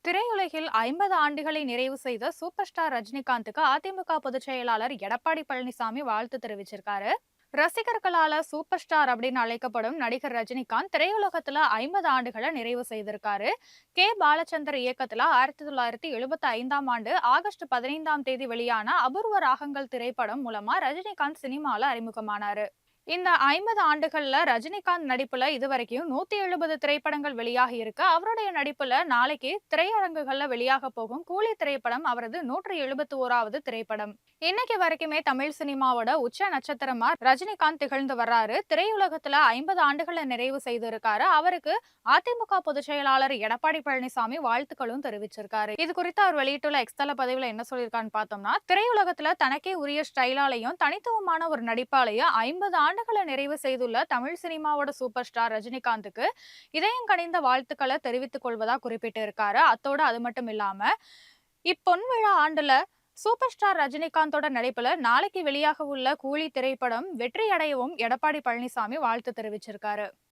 திரையுலகில் 50 ஆண்டுகளை நிறைவு செய்த சூப்பர் ஸ்டார் ரஜினிகாந்துக்கு அதிமுக பொதுச் செயலாளர் எடப்பாடி பழனிசாமி வாழ்த்து தெரிவிச்சிருக்காரு. ரசிகர்களால சூப்பர் ஸ்டார் அப்படின்னு அழைக்கப்படும் நடிகர் ரஜினிகாந்த் திரையுலகத்துல 50 ஆண்டுகளை நிறைவு செய்திருக்காரு. பாலச்சந்தர் இயக்கத்துல 1975ஆம் ஆண்டு ஆகஸ்ட் 15ஆம் தேதி வெளியான அபூர்வ ராகங்கள் திரைப்படம் மூலமா ரஜினிகாந்த் சினிமால அறிமுகமானாரு. இந்த 50 ஆண்டுகள்ல ரஜினிகாந்த் நடிப்புல இதுவரைக்கும் 170 திரைப்படங்கள் வெளியாகி இருக்கு. அவருடைய நடிப்புல நாளைக்கு திரையரங்குகள்ல வெளியாக போகும் கூலி திரைப்படம் அவரது 171வது திரைப்படம். இன்னைக்கு வரைக்குமே தமிழ் சினிமாவோட உச்ச நட்சத்திரமா ரஜினிகாந்த் திகழ்ந்து வர்றாரு. திரையுலகத்துல 50 ஆண்டுகளை நிறைவு செய்திருக்காரு. அவருக்கு அதிமுக பொதுச் செயலாளர் எடப்பாடி பழனிசாமி வாழ்த்துக்களும் தெரிவிச்சிருக்காரு. இது குறித்து அவர் வெளியிட்டுள்ள எக்ஸ்தல பதிவுல என்ன சொல்லியிருக்கான்னு பார்த்தோம்னா, திரையுலகத்துல தனக்கே உரிய ஸ்டைலாலையும் தனித்துவமான ஒரு நடிப்பாலையும் 50 ஆண்டுகளை நிறைவு செய்துள்ள தமிழ் சினிமாவோட சூப்பர் ஸ்டார் ரஜினிகாந்துக்கு இதயம் கனிந்த வாழ்த்துக்களை தெரிவித்துக் கொள்வதா குறிப்பிட்டு இருக்காரு. அத்தோட அது மட்டும் இல்லாம இப்பொன் விழா ஆண்டுல சூப்பர் ஸ்டார் ரஜினிகாந்தோட நடிப்புல நாளைக்கு வெளியாக உள்ள கூலி திரைப்படம் வெற்றி அடையவும் எடப்பாடி பழனிசாமி வாழ்த்து தெரிவிச்சிருக்காரு.